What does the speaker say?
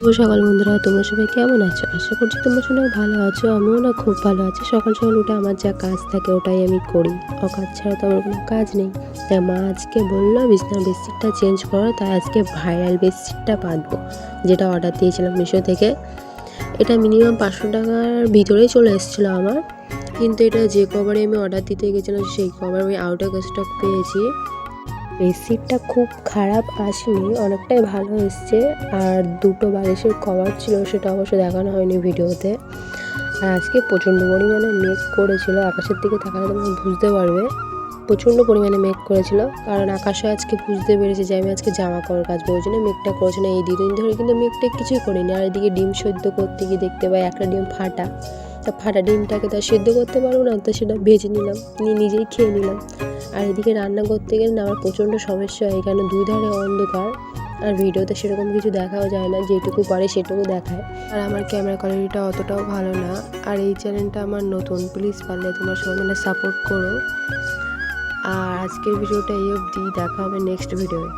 শুভ সকাল বন্ধুরা, তোমরা সবাই কেমন আছো? আশা করছি তোমরা সবাই ভালো আছো। আমিও না খুব ভালো আছি। সকাল সকাল উঠে আমার যা কাজ থাকে ওটাই আমি করি। অকাজ ছাড়া তো আমার কোনো কাজ নেই। তাই মা আজকে বললো বিছানার বেডশিটটা চেঞ্জ করো, তাই আজকে ভাইরাল বেডশিটটা পাতবো, যেটা অর্ডার দিয়েছিলাম মিশো থেকে। এটা মিনিমাম 500 টাকার ভিতরেই চলে এসেছিলো আমার, কিন্তু এটা যে কভারে আমি অর্ডার দিতে গেছিলাম সেই কভার আমি আউট অফ স্টক পেয়েছি। বেডশিটটা খুব খারাপ আসেনি, অনেকটাই ভালো এসছে। আর দুটো বালিশের কভার ছিল, সেটা অবশ্য দেখানো হয়নি ভিডিওতে। আর আজকে প্রচণ্ড পরিমাণে মেঘ করেছিল, আকাশের দিকে তাকালে তোমরা বুঝতে পারবে প্রচণ্ড পরিমাণে মেঘ করেছিল। কারণ আকাশও আজকে বুঝতে পেরেছে যে আমি আজকে জামা কাপড় কাচবো, ওই জন্য মেঘটা করেছে না। এই দুদিন ধরে কিন্তু মেঘটা কিছুই করিনি। আর এদিকে ডিম সেদ্ধ করতে গিয়ে দেখতে পাই একটা ডিম ফাটা। তা ফাটা ডিমটাকে তো সেদ্ধ করতে পারবো না, তো সেটা ভেজে নিলাম, নিয়ে নিজেই খেয়ে নিলাম। আর এদিকে রান্না করতে গেলে না আমার প্রচণ্ড সমস্যা হয়, এখানে দুই ধারে অন্ধকার, আর ভিডিওতে সেরকম কিছু দেখাও যায় না, যেটুকু পারে সেটুকু দেখায়। আর আমার ক্যামেরা কোয়ালিটিটা অতটাও ভালো না। আর এই চ্যানেলটা আমার নতুন, প্লিজ পারলে তোমরা সবাই মিলে সাপোর্ট করো। আর আজকের ভিডিওটা এই অবধি, দেখা হবে নেক্সট ভিডিওয়ে।